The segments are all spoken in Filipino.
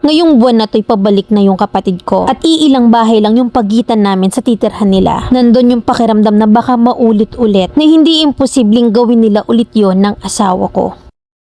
Ngayong buwan na to'y pabalik na yung kapatid ko at iilang bahay lang yung pagitan namin sa titirhan nila. Nandun yung pakiramdam na baka maulit-ulit na hindi imposibleng gawin nila ulit yon ng asawa ko.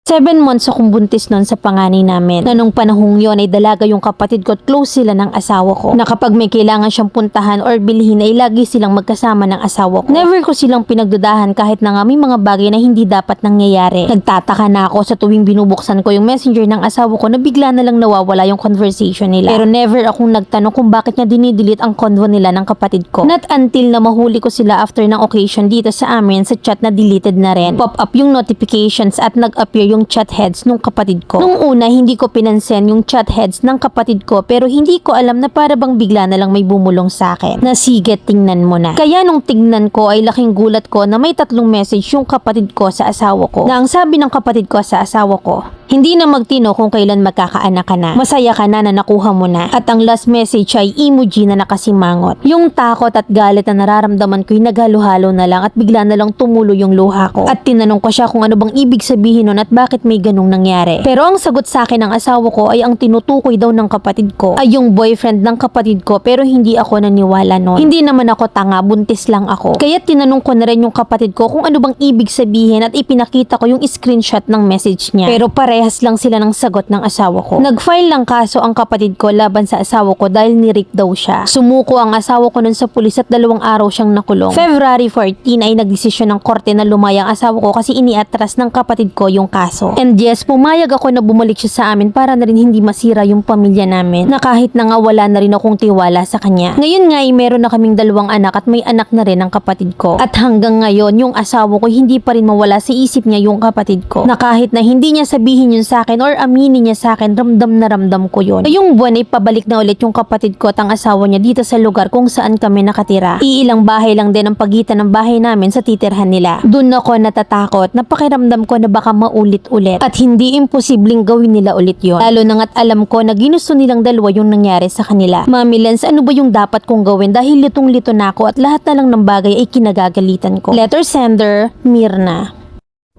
7 months akong buntis noon sa panganay namin na nung panahong yon ay dalaga yung kapatid ko at close sila ng asawa ko na kapag may kailangan siyang puntahan or bilhin ay lagi silang magkasama ng asawa ko. Never ko silang pinagdudahan kahit na nga may mga bagay na hindi dapat nangyayari. Nagtataka na ako sa tuwing binubuksan ko yung messenger ng asawa ko na bigla na lang nawawala yung conversation nila. Pero never akong nagtanong kung bakit niya dinidelete ang convo nila ng kapatid ko. Not until na mahuli ko sila after ng occasion dito sa amin sa chat na deleted na rin. Pop up yung notifications at nag-appear yung chat heads nung kapatid ko. Nung una, hindi ko pinansin yung chat heads ng kapatid ko pero hindi ko alam na para bang bigla na lang may bumulong sa akin. Na sige, tingnan mo na. Kaya nung tingnan ko ay laking gulat ko na may 3 message yung kapatid ko sa asawa ko. Na ang sabi ng kapatid ko sa asawa ko, hindi na magtino kung kailan magkakaanak ka na. Masaya ka na nakuha mo na. At ang last message ay emoji na nakasimangot. Yung takot at galit na nararamdaman ko'y naghalo-halo na lang at bigla na lang tumulo yung luha ko. At tinanong ko siya kung ano bang ibig sabihin nun at bakit may ganung nangyari. Pero ang sagot sa akin ng asawa ko ay ang tinutukoy daw ng kapatid ko ay yung boyfriend ng kapatid ko pero hindi ako naniwala nun. Hindi naman ako tanga, buntis lang ako. Kaya tinanong ko na rin yung kapatid ko kung ano bang ibig sabihin at ipinakita ko yung screenshot ng message niya. Pero parehas lang sila ng sagot ng asawa ko. Nag-file ng kaso ang kapatid ko laban sa asawa ko dahil ni-rape daw siya. Sumuko ang asawa ko nun sa pulis at 2 araw siyang nakulong. February 14 ay nagdesisyon ng korte na lumaya ang asawa ko kasi iniatras ng kapatid ko yung kaso. And yes, pumayag ako na bumalik siya sa amin para na rin hindi masira yung pamilya namin na kahit na nga wala na rin akong tiwala sa kanya. Ngayon nga ay meron na kaming 2 anak at may anak na rin ang kapatid ko. At hanggang ngayon yung asawa ko hindi pa rin mawala sa isip niya yung kapatid ko na kahit na hindi niya sabihin yun sa akin or aminin niya sa akin, ramdam na ramdam ko yun. Ngayong buwan ay pabalik na ulit yung kapatid ko at ang asawa niya dito sa lugar kung saan kami nakatira. Iilang bahay lang din ang pagitan ng bahay namin sa titirhan nila. Doon ako natatakot na pakiramdam ko na baka maulit-ulit at hindi imposibleng gawin nila ulit yun. Lalo na nga't alam ko na ginusto nilang dalawa yung nangyari sa kanila. Mami Lens, ano ba yung dapat kong gawin dahil litong-lito na ako at lahat na lang ng bagay ay kinagagalitan ko. Letter sender, Mirna.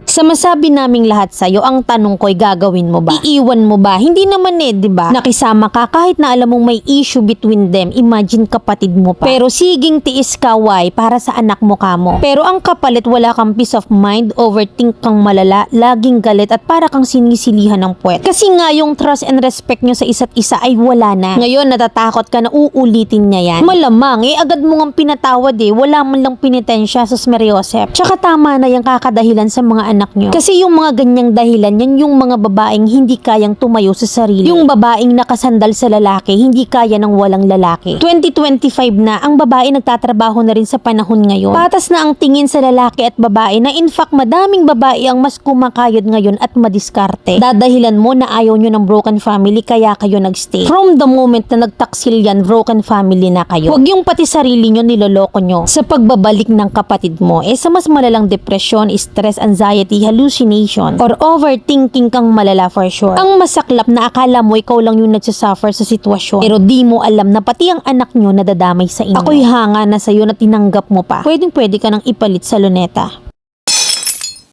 Sa masabi naming lahat sa'yo, ang tanong ko'y gagawin mo ba? Iiwan mo ba? Hindi naman diba? Nakisama ka kahit na alam mong may issue between them. Imagine kapatid mo pa. Pero siging tiis ka, why? Para sa anak mo kamo. Pero ang kapalit, wala kang peace of mind, overthink kang malala, laging galit at para kang sinisilihan ng puwet. Kasi nga yung trust and respect nyo sa isa't isa ay wala na. Ngayon natatakot ka na uulitin niya yan. Malamang agad mo ngang pinatawad wala man lang pinitensya sa Mariosep. Tsaka tama na yung kakadahilan sa mga anak nyo. Kasi yung mga ganyang dahilan, yan yung mga babaeng hindi kayang tumayo sa sarili. Yung babaeng nakasandal sa lalaki, hindi kaya ng walang lalaki. 2025 na, ang babae nagtatrabaho na rin sa panahon ngayon. Patas na ang tingin sa lalaki at babae na in fact madaming babae ang mas kumakayod ngayon at madiskarte. Dadahilan mo na ayaw nyo ng broken family kaya kayo nagstay. From the moment na nagtaksil yan, broken family na kayo. Huwag yung pati sarili nyo niloloko nyo sa pagbabalik ng kapatid mo. Sa mas malalang depression, stress, anxiety, hallucination, or overthinking kang malala for sure. Ang masaklap na akala mo ikaw lang yung nagsasuffer sa sitwasyon. Pero di mo alam na pati ang anak nyo nadadamay sa inyo. Ako'y hanga na sa'yo na tinanggap mo pa. Pwedeng pwede ka nang ipalit sa luneta.